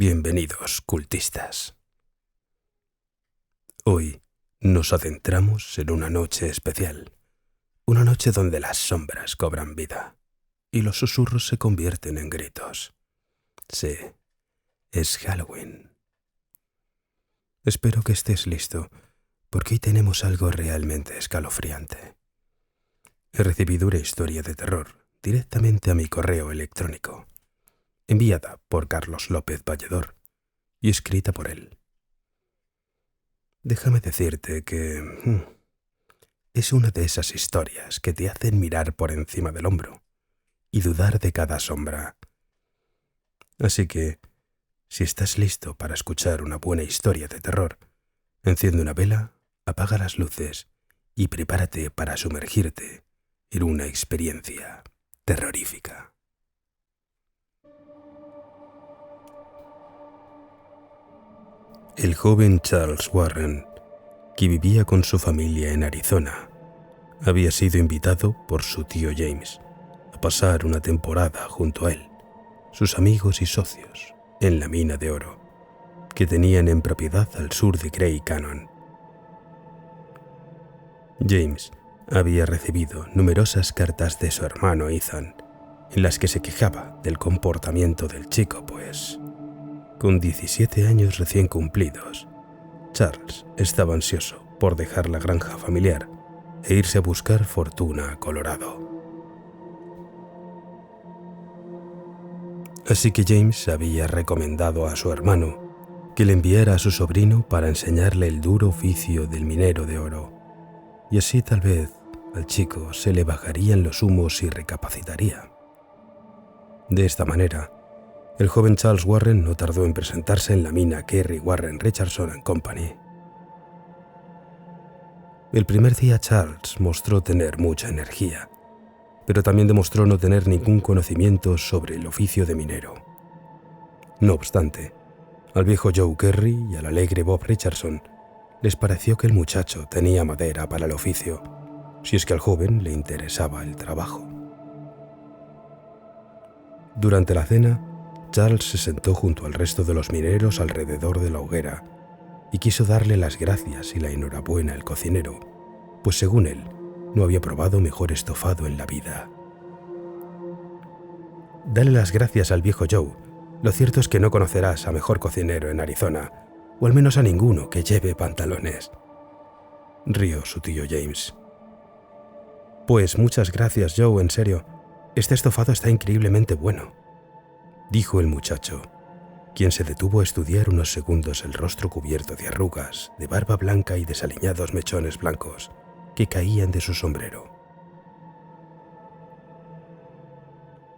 Bienvenidos, cultistas. Hoy nos adentramos en una noche especial, una noche donde las sombras cobran vida y los susurros se convierten en gritos. Sí, es Halloween. Espero que estés listo, porque hoy tenemos algo realmente escalofriante. He recibido una historia de terror directamente a mi correo electrónico, enviada por Carlos López Valledor y escrita por él. Déjame decirte que es una de esas historias que te hacen mirar por encima del hombro y dudar de cada sombra. Así que, si estás listo para escuchar una buena historia de terror, enciende una vela, apaga las luces y prepárate para sumergirte en una experiencia terrorífica. El joven Charles Warren, que vivía con su familia en Arizona, había sido invitado por su tío James a pasar una temporada junto a él, sus amigos y socios, en la mina de oro que tenían en propiedad al sur de Grey Canyon. James había recibido numerosas cartas de su hermano Ethan, en las que se quejaba del comportamiento del chico, pues, con 17 años recién cumplidos, Charles estaba ansioso por dejar la granja familiar e irse a buscar fortuna a Colorado. Así que James había recomendado a su hermano que le enviara a su sobrino para enseñarle el duro oficio del minero de oro, y así tal vez al chico se le bajarían los humos y recapacitaría. De esta manera, el joven Charles Warren no tardó en presentarse en la mina Kerry Warren Richardson & Company. El primer día Charles mostró tener mucha energía, pero también demostró no tener ningún conocimiento sobre el oficio de minero. No obstante, al viejo Joe Kerry y al alegre Bob Richardson les pareció que el muchacho tenía madera para el oficio, si es que al joven le interesaba el trabajo. Durante la cena, Charles se sentó junto al resto de los mineros alrededor de la hoguera y quiso darle las gracias y la enhorabuena al cocinero, pues según él, no había probado mejor estofado en la vida. Dale las gracias al viejo Joe. Lo cierto es que no conocerás a mejor cocinero en Arizona, o al menos a ninguno que lleve pantalones. Rió su tío James. Pues muchas gracias, Joe, en serio. Este estofado está increíblemente bueno, dijo el muchacho, quien se detuvo a estudiar unos segundos el rostro cubierto de arrugas, de barba blanca y desaliñados mechones blancos que caían de su sombrero.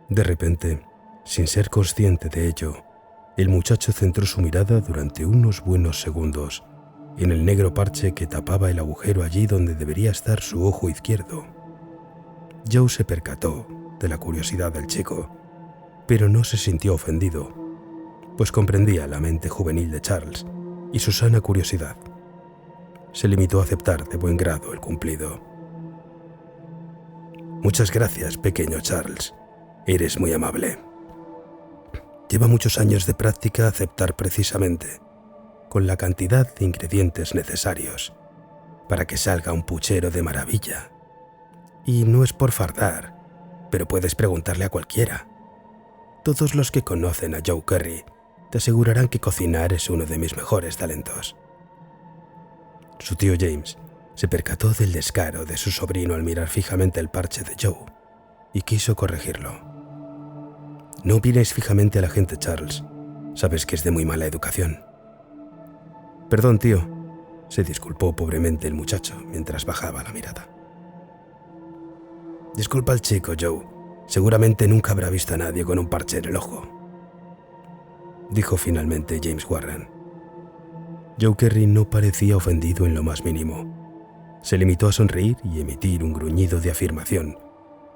De repente, sin ser consciente de ello, el muchacho centró su mirada durante unos buenos segundos en el negro parche que tapaba el agujero allí donde debería estar su ojo izquierdo. Joe se percató de la curiosidad del chico, pero no se sintió ofendido, pues comprendía la mente juvenil de Charles y su sana curiosidad. Se limitó a aceptar de buen grado el cumplido. Muchas gracias, pequeño Charles. Eres muy amable. Lleva muchos años de práctica aceptar precisamente, con la cantidad de ingredientes necesarios, para que salga un puchero de maravilla. Y no es por fardar, pero puedes preguntarle a cualquiera. Todos los que conocen a Joe Kerry te asegurarán que cocinar es uno de mis mejores talentos. Su tío James se percató del descaro de su sobrino al mirar fijamente el parche de Joe y quiso corregirlo. No mires fijamente a la gente, Charles. Sabes que es de muy mala educación. Perdón, tío, se disculpó pobremente el muchacho mientras bajaba la mirada. Disculpa al chico, Joe. Seguramente nunca habrá visto a nadie con un parche en el ojo, dijo finalmente James Warren. Joe Kerry no parecía ofendido en lo más mínimo. Se limitó a sonreír y emitir un gruñido de afirmación,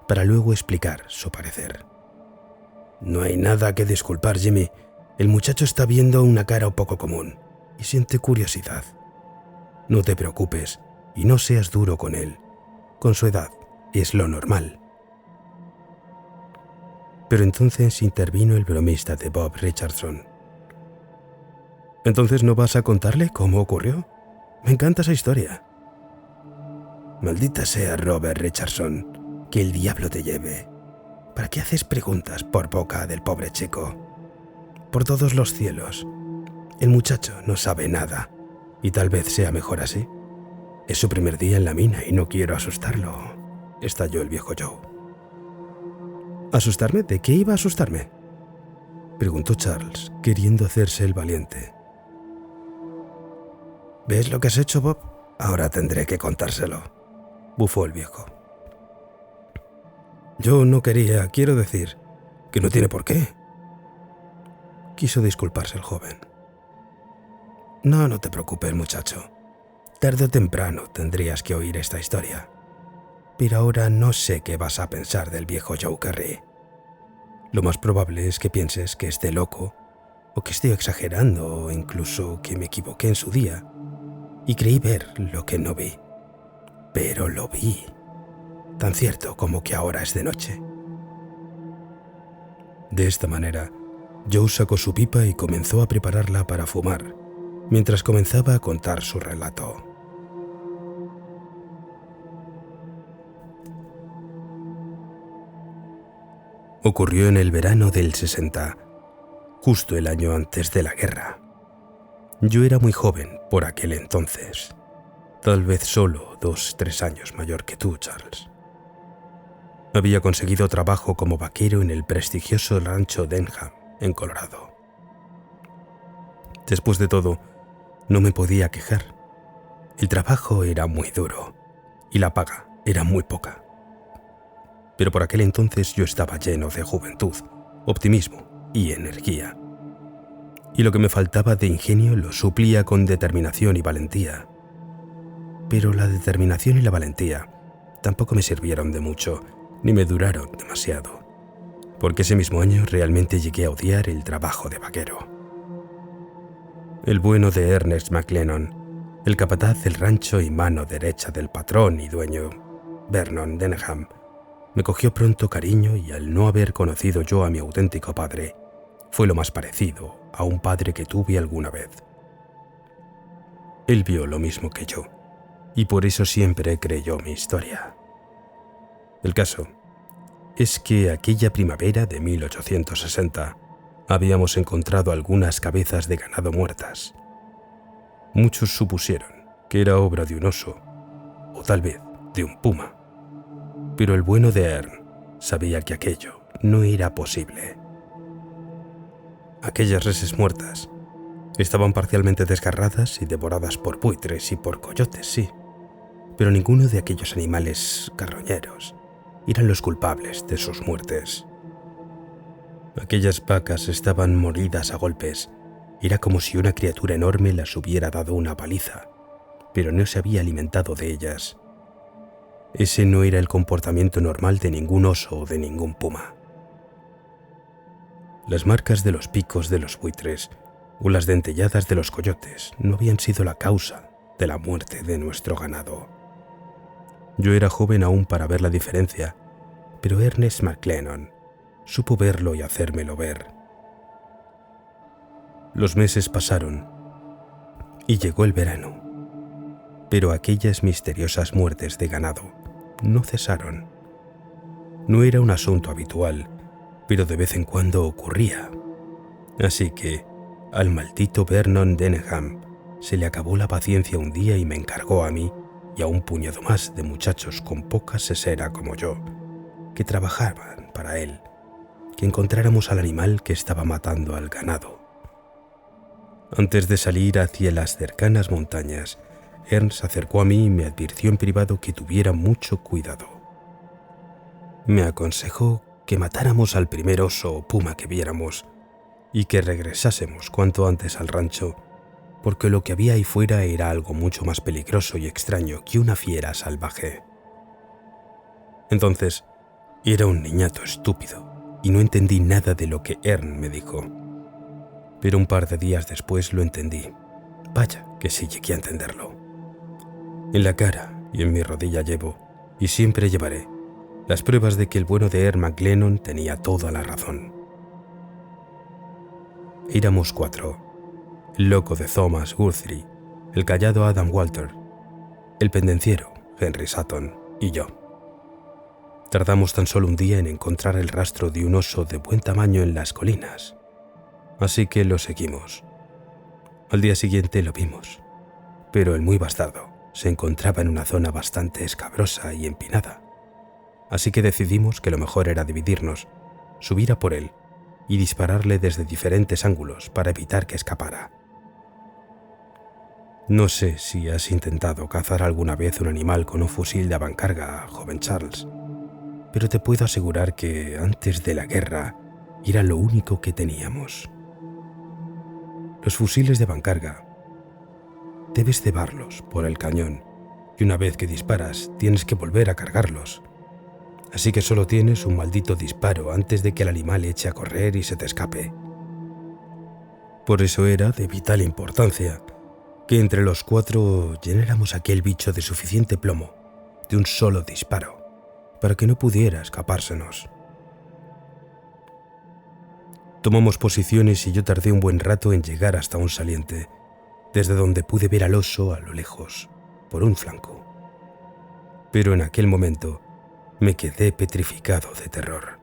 para luego explicar su parecer. No hay nada que disculpar, Jimmy. El muchacho está viendo una cara un poco común y siente curiosidad. No te preocupes y no seas duro con él. Con su edad es lo normal. Pero entonces intervino el bromista de Bob Richardson. ¿Entonces no vas a contarle cómo ocurrió? Me encanta esa historia. Maldita sea Robert Richardson, que el diablo te lleve. ¿Para qué haces preguntas por boca del pobre chico? Por todos los cielos, el muchacho no sabe nada, y tal vez sea mejor así. Es su primer día en la mina y no quiero asustarlo, estalló el viejo Joe. ¿Asustarme? ¿De qué iba a asustarme?, preguntó Charles, queriendo hacerse el valiente. ¿Ves lo que has hecho, Bob? Ahora tendré que contárselo, bufó el viejo. Yo no quería, quiero decir, que no tiene por qué. Quiso disculparse el joven. No te preocupes, muchacho. Tarde o temprano tendrías que oír esta historia. Pero ahora no sé qué vas a pensar del viejo Joe Carey. Lo más probable es que pienses que esté loco, o que estoy exagerando, o incluso que me equivoqué en su día, y creí ver lo que no vi. Pero lo vi, tan cierto como que ahora es de noche. De esta manera, Joe sacó su pipa y comenzó a prepararla para fumar, mientras comenzaba a contar su relato. Ocurrió en el verano del 60, justo el año antes de la guerra. Yo era muy joven por aquel entonces, tal vez solo 2-3 años mayor que tú, Charles. Había conseguido trabajo como vaquero en el prestigioso rancho Denham, en Colorado. Después de todo, no me podía quejar. El trabajo era muy duro y la paga era muy poca. Pero por aquel entonces yo estaba lleno de juventud, optimismo y energía. Y lo que me faltaba de ingenio lo suplía con determinación y valentía. Pero la determinación y la valentía tampoco me sirvieron de mucho, ni me duraron demasiado, porque ese mismo año realmente llegué a odiar el trabajo de vaquero. El bueno de Ernest McLennan, el capataz del rancho y mano derecha del patrón y dueño, Vernon Denham, me cogió pronto cariño y al no haber conocido yo a mi auténtico padre, fue lo más parecido a un padre que tuve alguna vez. Él vio lo mismo que yo, y por eso siempre creyó mi historia. El caso es que aquella primavera de 1860 habíamos encontrado algunas cabezas de ganado muertas. Muchos supusieron que era obra de un oso, o tal vez de un puma. Pero el bueno de Ern sabía que aquello no era posible. Aquellas reses muertas estaban parcialmente desgarradas y devoradas por buitres y por coyotes, sí, pero ninguno de aquellos animales carroñeros eran los culpables de sus muertes. Aquellas vacas estaban molidas a golpes. Era como si una criatura enorme las hubiera dado una paliza, pero no se había alimentado de ellas. Ese no era el comportamiento normal de ningún oso o de ningún puma. Las marcas de los picos de los buitres o las dentelladas de los coyotes no habían sido la causa de la muerte de nuestro ganado. Yo era joven aún para ver la diferencia, pero Ernest McLennan supo verlo y hacérmelo ver. Los meses pasaron y llegó el verano, pero aquellas misteriosas muertes de ganado no cesaron. No era un asunto habitual, pero de vez en cuando ocurría. Así que al maldito Vernon Denham se le acabó la paciencia un día y me encargó a mí y a un puñado más de muchachos con poca sesera como yo, que trabajaban para él, que encontráramos al animal que estaba matando al ganado. Antes de salir hacia las cercanas montañas, Ernst se acercó a mí y me advirtió en privado que tuviera mucho cuidado. Me aconsejó que matáramos al primer oso o puma que viéramos y que regresásemos cuanto antes al rancho, porque lo que había ahí fuera era algo mucho más peligroso y extraño que una fiera salvaje. Entonces, era un niñato estúpido y no entendí nada de lo que Ern me dijo. Pero un par de días después lo entendí. Vaya que sí llegué a entenderlo. En la cara y en mi rodilla llevo, y siempre llevaré, las pruebas de que el bueno de Ern McLennan tenía toda la razón. Éramos 4. el loco de Thomas Guthrie, el callado Adam Walter, el pendenciero Henry Sutton y yo. Tardamos tan solo un día en encontrar el rastro de un oso de buen tamaño en las colinas, así que lo seguimos. Al día siguiente lo vimos, pero el muy bastardo se encontraba en una zona bastante escabrosa y empinada, así que decidimos que lo mejor era dividirnos, subir a por él y dispararle desde diferentes ángulos para evitar que escapara. No sé si has intentado cazar alguna vez un animal con un fusil de avancarga, joven Charles, pero te puedo asegurar que antes de la guerra era lo único que teníamos. Los fusiles de avancarga debes cebarlos por el cañón y una vez que disparas tienes que volver a cargarlos. Así que solo tienes un maldito disparo antes de que el animal eche a correr y se te escape. Por eso era de vital importancia que entre los 4 llenáramos aquel bicho de suficiente plomo, de un solo disparo, para que no pudiera escapársenos. Tomamos posiciones y yo tardé un buen rato en llegar hasta un saliente, desde donde pude ver al oso a lo lejos, por un flanco. Pero en aquel momento me quedé petrificado de terror.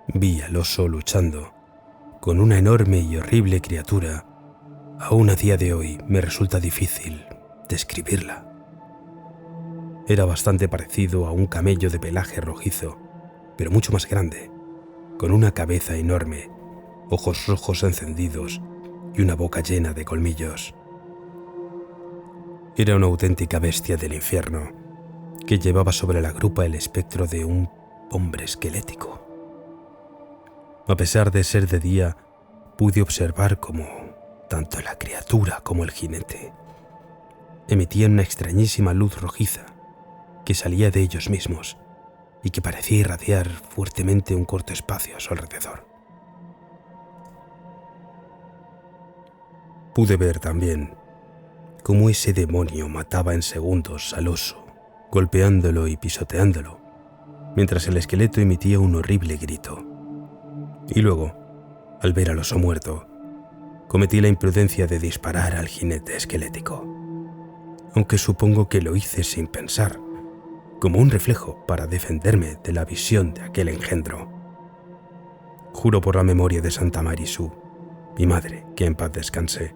Vi al oso luchando con una enorme y horrible criatura. Aún a día de hoy me resulta difícil describirla. Era bastante parecido a un camello de pelaje rojizo, pero mucho más grande, con una cabeza enorme, ojos rojos encendidos y una boca llena de colmillos. Era una auténtica bestia del infierno que llevaba sobre la grupa el espectro de un hombre esquelético. A pesar de ser de día, pude observar cómo tanto la criatura como el jinete emitían una extrañísima luz rojiza que salía de ellos mismos y que parecía irradiar fuertemente un corto espacio a su alrededor. Pude ver también cómo ese demonio mataba en segundos al oso, golpeándolo y pisoteándolo, mientras el esqueleto emitía un horrible grito. Y luego, al ver al oso muerto, cometí la imprudencia de disparar al jinete esquelético, aunque supongo que lo hice sin pensar, como un reflejo para defenderme de la visión de aquel engendro. Juro por la memoria de Santa Marisú, mi madre, que en paz descanse,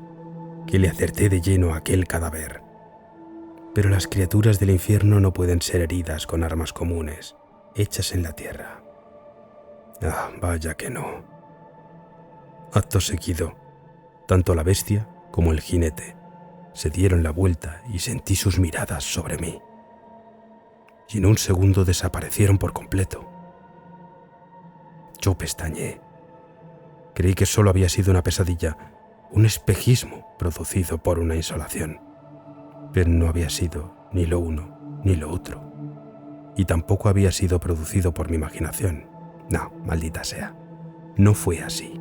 que le acerté de lleno a aquel cadáver. Pero las criaturas del infierno no pueden ser heridas con armas comunes, hechas en la tierra. Ah, vaya que no. Acto seguido, tanto la bestia como el jinete se dieron la vuelta y sentí sus miradas sobre mí. Y en un segundo desaparecieron por completo. Yo pestañeé. Creí que solo había sido una pesadilla, un espejismo producido por una insolación. Pero no había sido ni lo uno ni lo otro. Y tampoco había sido producido por mi imaginación. No, maldita sea. No fue así.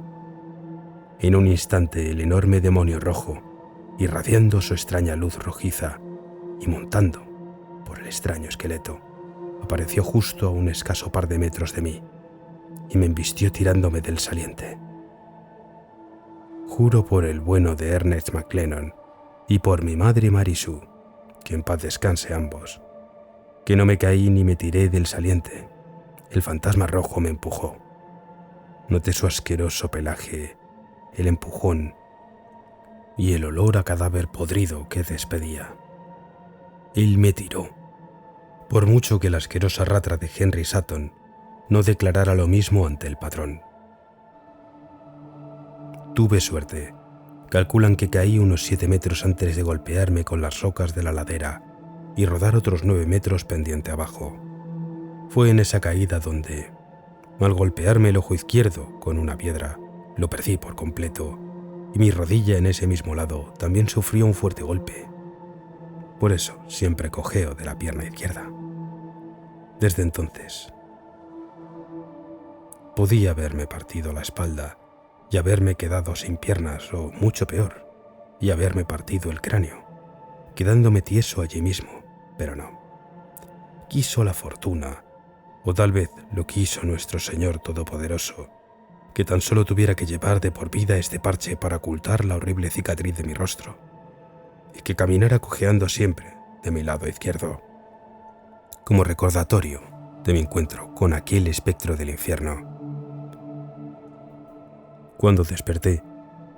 En un instante el enorme demonio rojo, irradiando su extraña luz rojiza y montando por el extraño esqueleto, apareció justo a un escaso par de metros de mí y me embistió tirándome del saliente. Juro por el bueno de Ernest McLennan y por mi madre Marisú, que en paz descanse ambos, que no me caí ni me tiré del saliente. El fantasma rojo me empujó. Noté su asqueroso pelaje, el empujón y el olor a cadáver podrido que despedía. Él me tiró, por mucho que la asquerosa ratra de Henry Sutton no declarara lo mismo ante el patrón. Tuve suerte. Calculan que caí unos 7 metros antes de golpearme con las rocas de la ladera y rodar otros 9 metros pendiente abajo. Fue en esa caída donde, al golpearme el ojo izquierdo con una piedra, lo perdí por completo y mi rodilla en ese mismo lado también sufrió un fuerte golpe. Por eso siempre cojeo de la pierna izquierda. Desde entonces, podía haberme partido la espalda y haberme quedado sin piernas o, mucho peor, y haberme partido el cráneo, quedándome tieso allí mismo, pero no. Quiso la fortuna, o tal vez lo quiso nuestro Señor Todopoderoso, que tan solo tuviera que llevar de por vida este parche para ocultar la horrible cicatriz de mi rostro, y que caminara cojeando siempre de mi lado izquierdo, como recordatorio de mi encuentro con aquel espectro del infierno. Cuando desperté,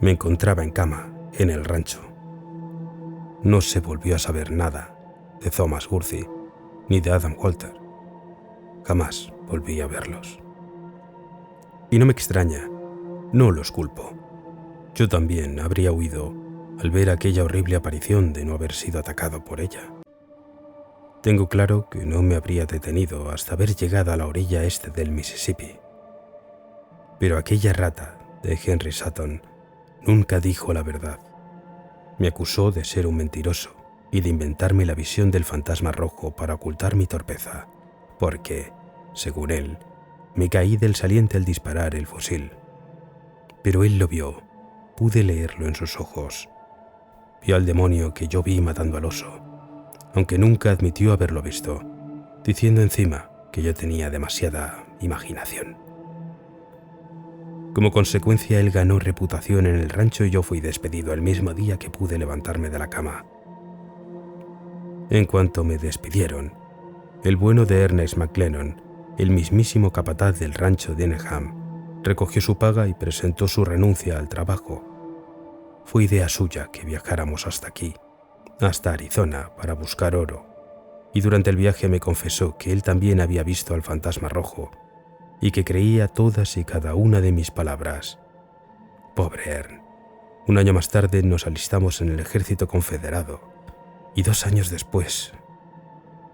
me encontraba en cama, en el rancho. No se volvió a saber nada de Thomas Gurthy ni de Adam Walter. Jamás volví a verlos. Y no me extraña, no los culpo. Yo también habría huido al ver aquella horrible aparición de no haber sido atacado por ella. Tengo claro que no me habría detenido hasta haber llegado a la orilla este del Mississippi. Pero aquella rata de Henry Sutton nunca dijo la verdad. Me acusó de ser un mentiroso y de inventarme la visión del fantasma rojo para ocultar mi torpeza, porque, según él, me caí del saliente al disparar el fusil. Pero él lo vio, pude leerlo en sus ojos. Vio al demonio que yo vi matando al oso, aunque nunca admitió haberlo visto, diciendo encima que yo tenía demasiada imaginación. Como consecuencia, él ganó reputación en el rancho y yo fui despedido el mismo día que pude levantarme de la cama. En cuanto me despidieron, el bueno de Ernest McLennan, el mismísimo capataz del rancho de Denham, recogió su paga y presentó su renuncia al trabajo. Fue idea suya que viajáramos hasta aquí, hasta Arizona, para buscar oro, y durante el viaje me confesó que él también había visto al fantasma rojo y que creía todas y cada una de mis palabras. Pobre Ern. Un año más tarde nos alistamos en el ejército confederado y 2 años después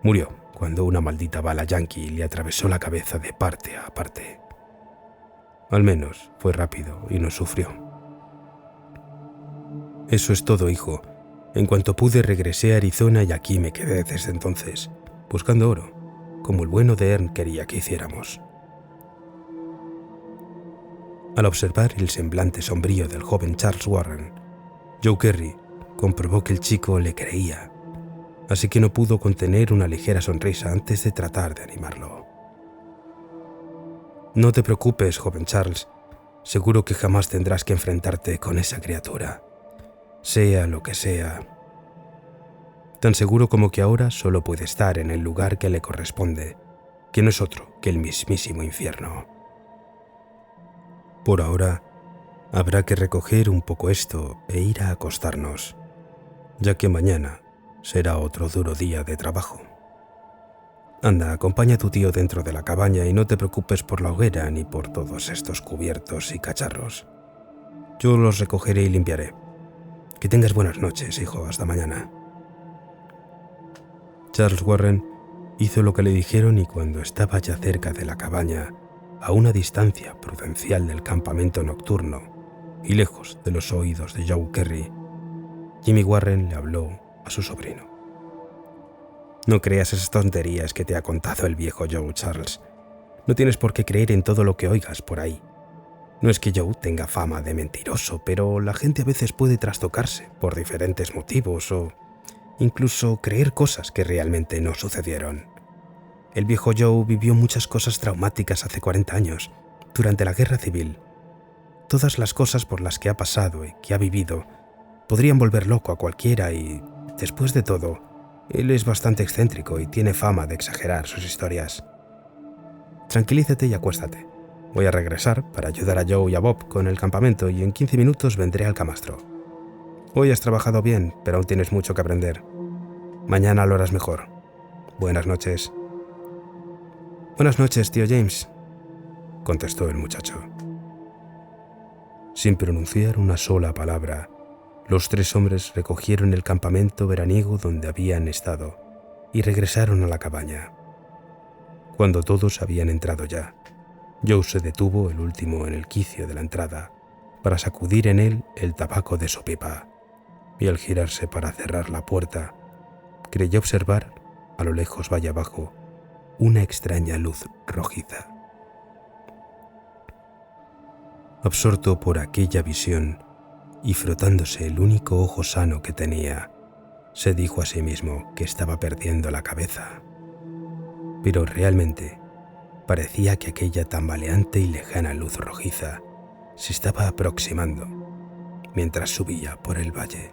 murió cuando una maldita bala yanqui le atravesó la cabeza de parte a parte. Al menos fue rápido y no sufrió. Eso es todo, hijo. En cuanto pude regresé a Arizona y aquí me quedé desde entonces, buscando oro, como el bueno de Ern quería que hiciéramos. Al observar el semblante sombrío del joven Charles Warren, Joe Kerry comprobó que el chico le creía, así que no pudo contener una ligera sonrisa antes de tratar de animarlo. No te preocupes, joven Charles, seguro que jamás tendrás que enfrentarte con esa criatura, sea lo que sea. Tan seguro como que ahora solo puede estar en el lugar que le corresponde, que no es otro que el mismísimo infierno. Por ahora, habrá que recoger un poco esto e ir a acostarnos, ya que mañana será otro duro día de trabajo. Anda, acompaña a tu tío dentro de la cabaña y no te preocupes por la hoguera ni por todos estos cubiertos y cacharros. Yo los recogeré y limpiaré. Que tengas buenas noches, hijo, hasta mañana. Charles Warren hizo lo que le dijeron y cuando estaba ya cerca de la cabaña, a una distancia prudencial del campamento nocturno y lejos de los oídos de Joe Kerry, Jimmy Warren le habló a su sobrino. No creas esas tonterías que te ha contado el viejo Joe, Charles. No tienes por qué creer en todo lo que oigas por ahí. No es que Joe tenga fama de mentiroso, pero la gente a veces puede trastocarse por diferentes motivos o incluso creer cosas que realmente no sucedieron. El viejo Joe vivió muchas cosas traumáticas hace 40 años, durante la Guerra Civil. Todas las cosas por las que ha pasado y que ha vivido podrían volver loco a cualquiera y, después de todo, él es bastante excéntrico y tiene fama de exagerar sus historias. Tranquilízate y acuéstate. Voy a regresar para ayudar a Joe y a Bob con el campamento y en 15 minutos vendré al camastro. Hoy has trabajado bien, pero aún tienes mucho que aprender. Mañana lo harás mejor. Buenas noches. Buenas noches, tío James, contestó el muchacho. Sin pronunciar una sola palabra, los 3 hombres recogieron el campamento veraniego donde habían estado y regresaron a la cabaña. Cuando todos habían entrado ya, Joe se detuvo el último en el quicio de la entrada para sacudir en él el tabaco de su pipa y al girarse para cerrar la puerta, creyó observar, a lo lejos valle abajo, una extraña luz rojiza. Absorto por aquella visión y frotándose el único ojo sano que tenía, se dijo a sí mismo que estaba perdiendo la cabeza. Pero realmente parecía que aquella tambaleante y lejana luz rojiza se estaba aproximando mientras subía por el valle.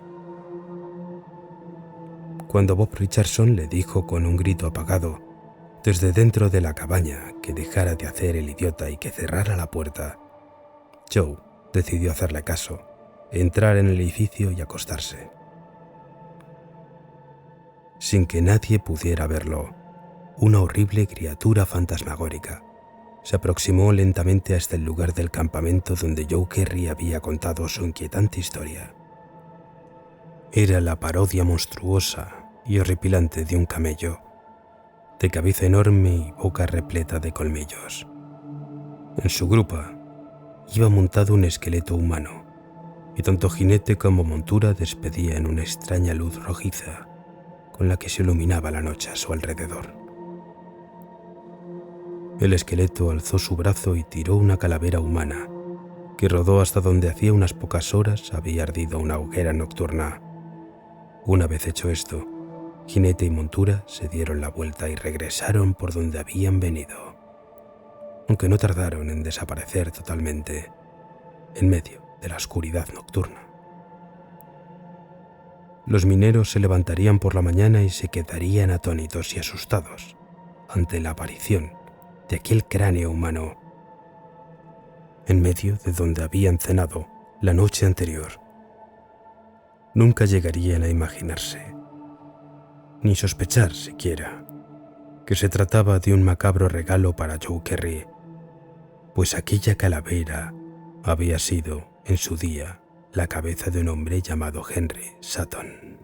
Cuando Bob Richardson le dijo con un grito apagado desde dentro de la cabaña que dejara de hacer el idiota y que cerrara la puerta, Joe decidió hacerle caso, entrar en el edificio y acostarse. Sin que nadie pudiera verlo, una horrible criatura fantasmagórica se aproximó lentamente hasta el lugar del campamento donde Joe Kerry había contado su inquietante historia. Era la parodia monstruosa y horripilante de un camello, de cabeza enorme y boca repleta de colmillos. En su grupa iba montado un esqueleto humano, y tanto jinete como montura despedían una extraña luz rojiza con la que se iluminaba la noche a su alrededor. El esqueleto alzó su brazo y tiró una calavera humana, que rodó hasta donde hacía unas pocas horas había ardido una hoguera nocturna. Una vez hecho esto, jinete y montura se dieron la vuelta y regresaron por donde habían venido, aunque no tardaron en desaparecer totalmente en medio de la oscuridad nocturna. Los mineros se levantarían por la mañana y se quedarían atónitos y asustados ante la aparición de aquel cráneo humano en medio de donde habían cenado la noche anterior. Nunca llegarían a imaginarse, ni sospechar siquiera, que se trataba de un macabro regalo para Joe Kerry, pues aquella calavera había sido, en su día, la cabeza de un hombre llamado Henry Sutton.